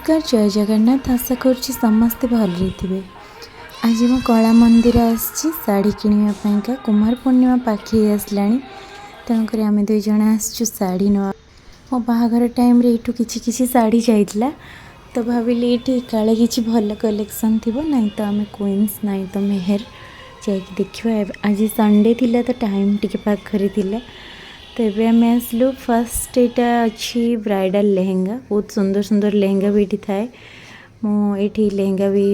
नमस्कार जय जगन्नाथ आशा करुँची समस्ते भल थे। आज मो कला मंदिर आसी शाढ़ी किणवाई कुमार पूर्णिमा पाखे आसला तेणुक आम दुईज आसचु शाढ़ी न मो बाहाघर टाइम रे यू कि शाढ़ी जाइला तो भाविली ये काले कि भल कलेक्शन थी ना तो आम क्वींस ना तो मेहर जा देखा। आज संडे थिला तो टाइम टिके पाखरे थिला तो ये आम आसलु फास्ट यहाँ अच्छी ब्राइडल लेहेंगा बहुत सुंदर सुंदर लेहेंगा भी ये थाए मुझे लेहेंगा भी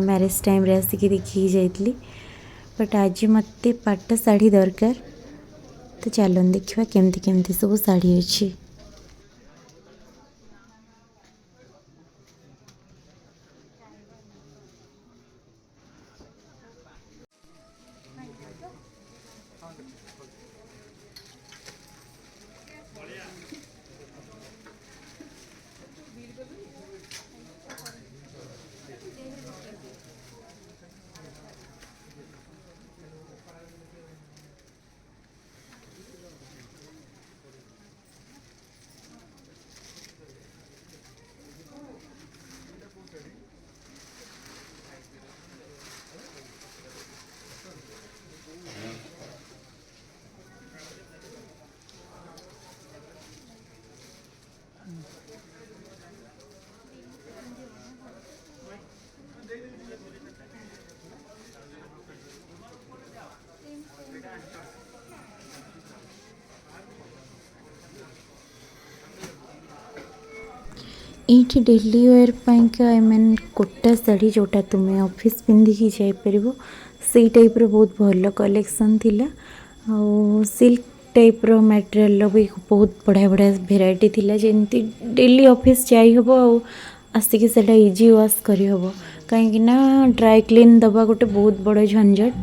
मैरिज टाइम रे आसिक देखी जाइली बट आज मत पाट शाढ़ी दरकार तो चलन देखा केमती केमती सब शाढ़ी अच्छी। ये डेली वेयर पाइका आई मीन कोटा शाढ़ी जोटा तुम्हें ऑफिस पिंधिकी जापर से टाइप बहुत भल कलेक्शन थिला आ सिल्क टाइप रो मटेरियल भी बहुत बढ़िया बढ़िया भेराइटी थिला जेमती डेली ऑफिस जाई हबो आसिक सेटा इजी वाश करी हबो कहीं ना ड्राई क्लीन दबा गोटे बहुत बड़ झंझट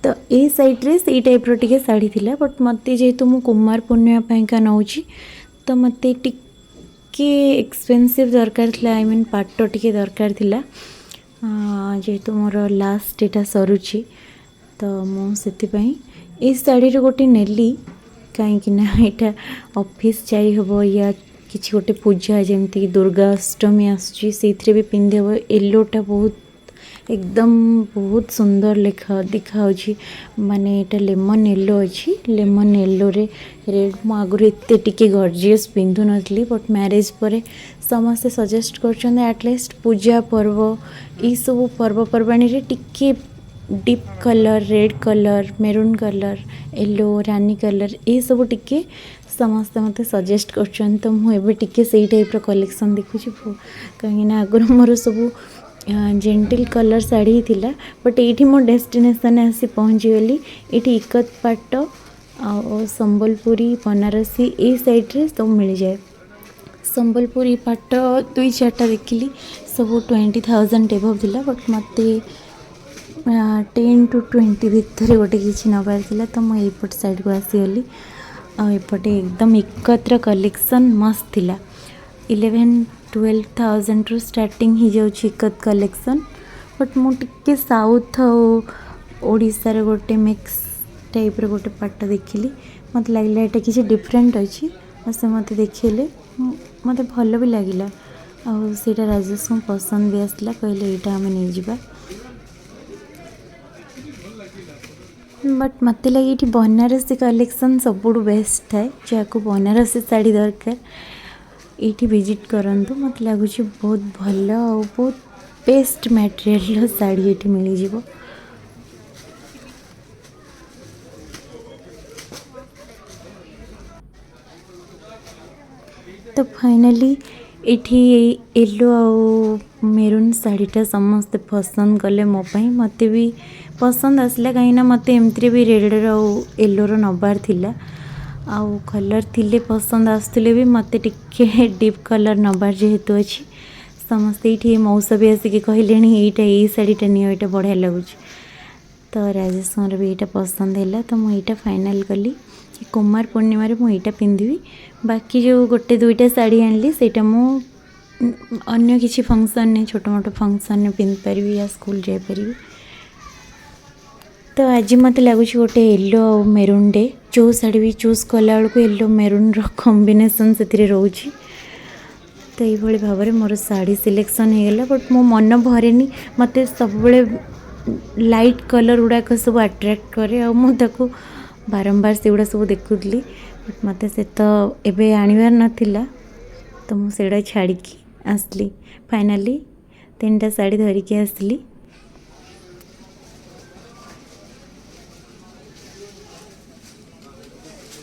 तो ये साइड रे से टाइप रो टिके शाढ़ी थिला बट मते जेहेतु मु कुमार पूर्णिमा पाइका नौची तो मते कि एक्सपेंसिव दरकार थिला आई मीन पाट टिके दरकार थिला जेहेतु मोर लास्ट एटा सरुची तो मुझे ये शाढ़ी गोटे नेली कहीं यहाँ ऑफिस जाई हबो या किसी गोटे पूजा जमती दुर्गा अष्टमी आसुची से भी पिंधे हबो येलोटा बहुत एकदम बहुत सुंदर लेखा दिखा माने एटा लेमन येलो अच्छी लेमन येलो रे रेड मु आगुरी एते टिके गॉर्जियस पिंधु नथली बट मैरिज पर समस्ते सजेस्ट कर एटलिस्ट पूजा पर्व ये सब पर्वपर्वाणी रे टिके deep colour red colour maroon colour yellow रानी कलर ये सब टिके समस्ते मत सजेस्ट कर तो मुझे टिके से टाइप कलेक्शन देखुची कहीं आगुरी मोर सब जेंटल कलर शाढ़ी थिला बट ये मो डेस्टिनेशन आसी पहुँची गली ये इकत पाट आ संबलपुरी बनारसी ये साइड रे सब मिल जाए। संबलपुरी पाट दुई चार्टा देखिली सब 20,000 एभव थिला बट मत 10 to 20 भितर गोटे किसी नबार थिला तो मुझे एपट साइड को आसीगली आपटे एकदम इकत्र कलेक्शन मस्त थिला 11-12,000 रु स्टार्टिंग ही जाउछि इकत कलेक्शन बट मुझे साउथ ओडिशा रे गोटे मिक्स टाइप रे गोटे पाट देखिली मत लगला एटा किसी डिफरेंट अच्छी से मत देखिले मत भल भी लगिला आ सेटा राजेश को पसंद भी आसला कहले एटा आम नहीं जिबा बट मत लगे ये बनारसी कलेक्शन सब बेस्ट थाए जहाँ बनारसी शाढ़ी दरकार ये विजिट करंतु मत लगुच बहुत भल और बहुत बेस्ट मटेरियल शाढ़ी ये मिल जाव। तो फाइनली ये येलो आ मेरून शाढ़ीटा समस्ते पसंद कले मोपाई मत भी पसंद आसला कहीं मत एमती भी रेड येलोर नबार थिला आउ कलर थिले पसंद आसुले भी मत टिके डीप कलर नबार जेहेतु अच्छी समस्ते ये मौसा भी आसिक कहले ये शाढ़ीटा नियो ये बढ़िया लगुच तो राजेश भी यहाँ पसंद है तो मुझे फाइनाल कली कि कुमार पूर्णिमा मुझे पिंधि बाकी जो गोटे दुईटा शाढ़ी आनली सेटा मु अन्य किसी फंक्शन ने छोट मोट फंक्शन ने पिंधि पारि या स्कूल जापरि तो आज मत लगुच गोटे येलो और मेरून डे जो शाढ़ी भी चूज कला बेलू येलो मेरून कॉम्बिनेशन से रोची तो ये भाव में मोर शाढ़ी सिलेक्शन होगला बट मो मन भरे मत सब लाइट कलर गुड़ाक सब अट्राक्ट करे आको बारंबार से गुड़ा सब देखुली बट मत से तो एबे आनिबार नथिला तो मुझे छाड़ी आसली फाइनाली 3टा साड़ी धरिकी आसली।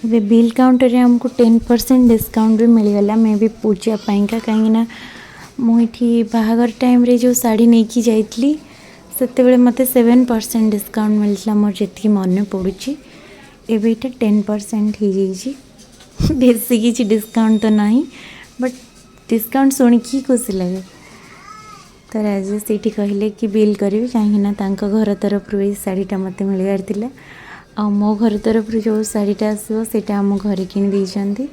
वे बिल काउंटर रे हमको 10% डिस्काउंट भी मिलगला मे भी पूजा पाइंका कहीं मुझे बाहागर टाइम रे जो साड़ी नहीं की जाइतली सेते मत 7% डिस्काउंट मिलता मोर जी मन पड़ुची एबे 10% हो जाइए बेसी किसी डिस्काउंट तो नहीं बट डिस्काउंट शुणिकी खुशी लगे तो राजेश से कहले कि बिल करी कहीं घर तरफ ये शाढ़ीटा मत मिलवार थिला आ मो घर तरफ जो शाढ़ीटा आसो सेटा आम घर कि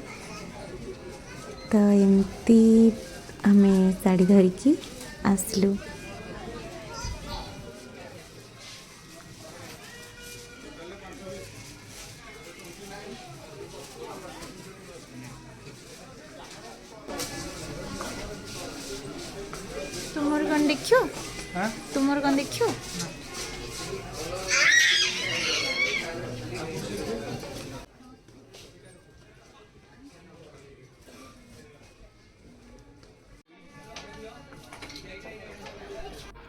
तो एमती आम शाढ़ी धरिकी आसलु। तुमर कौन देखियो तुमर कौन देखियो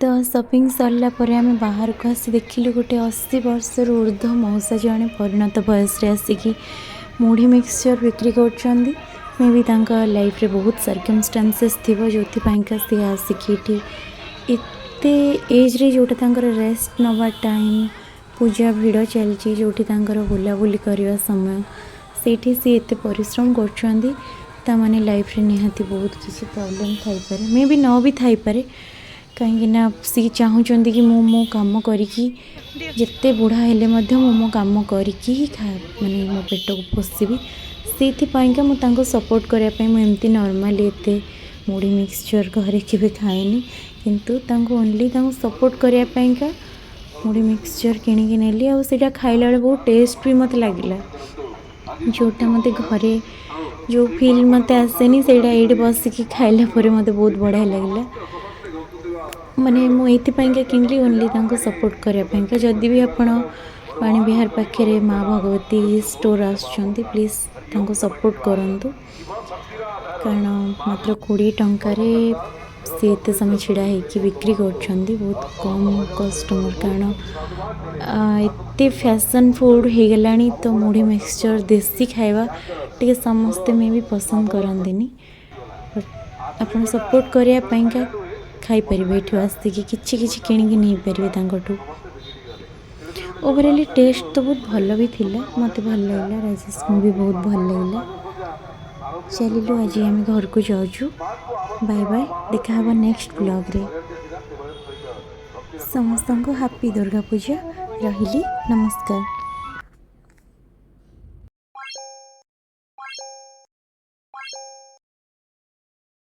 तो शॉपिंग सरला परे आम बाहर को आसी देखिलु गोटे 80 वर्ष ऊर्ध्व मौसा जड़े परिणत बयस आसिकी मुढ़ी मिक्सचर बिक्री कर मे भी लाइफ रे बहुत सर्कमस्टांसेस थी जो सी आसिकी एते एज रे जोटा रेस्ट नवा टाइम पूजा भिड़ चलती जो बुलाबुली करवा समय से सी एते परिश्रम कर माने लाइफ रे निहाती बहुत किसी प्रॉब्लम थाई पारे मे भी न भी थाई पारे कहीं सी चाहूँगी कि मो काम करिकी जिते बुढ़ा हेले मो काम करिकी माने मो पेट को पोषिबी से मुझे सपोर्ट करने एमती नॉर्मली एते मुढ़ी मिक्सचर घरे के खाएनी किंतु ओनली सपोर्ट करने मुढ़ी मिक्सचर किणिकी नेली आटा खाइला बेले बहुत टेस्ट भी मत लगे जोटा मत घरे जो फील मत आसेनी से ये बसिकी खाइला मत बहुत बढ़िया लगे माने मुझे किनली ओनली सपोर्ट करने जदि भी आप पाणी विहार पाखे माँ भगवती स्टोर आसुँच प्लीज़ सपोर्ट करूँ कारण मात्र 20 टंकार सी एत समय छिड़ा होगी बिक्री कर बहुत कम कस्टमर कारण एत फैशन फूड हो गला तो मुढ़ी मिक्सचर देसी खाଇବା टे समस्ते में भी पसंद करंदिनी आप सपोर्ट करने खाईपर ये आसिकी किसी किणिकी नहीं पारे ओवरऑल टेस्ट तो बहुत भल भी थिला मत भल लगला राजेश को भी बहुत भल लगला चलिलु आज आम घर को जाऊँ बाय बाय देखा नेक्स्ट ब्लॉग रे समस्त को हैप्पी दुर्गा पूजा रहिली नमस्कार।